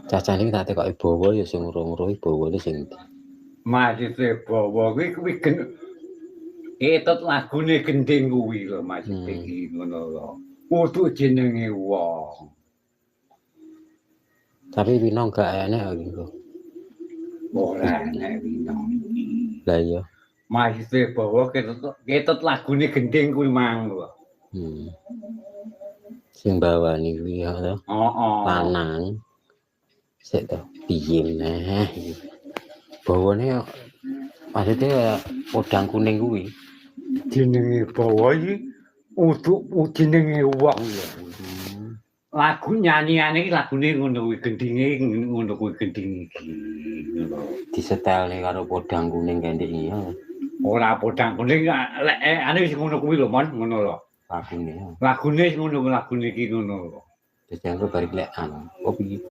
Cacane tak tekoki bawa ya sing ngruh-ngruhi bawane sing ndi? Maksude bawa kuwi ketut lagune gending kuwi lho maksude iki ngono lho. Kudu jenenge wong. Tapi Wino gak enek lho. Ora enek Wino. Lah iya. Maksude bawa ketut lagune gending kuwi mang lho. Sing bawani kuwi ya to. Heeh. Lanang. Sik to, piye meneh iki. Bawane maksudnya podang kuning kuwi. Jenenge bawa iki jenenge wong lho. Lagu nyanyiane iki lagune ngono kuwi gendinge ngono kuwi gending iki. Disetelne karo podang kuning kendek iya. Ora podang kuning lek ane wis ngono kuwi lho Mon, ngono lho. Lagune. Lagune ngono lagune iki ngono lho. Dadi aku bari klekan. Oh piye?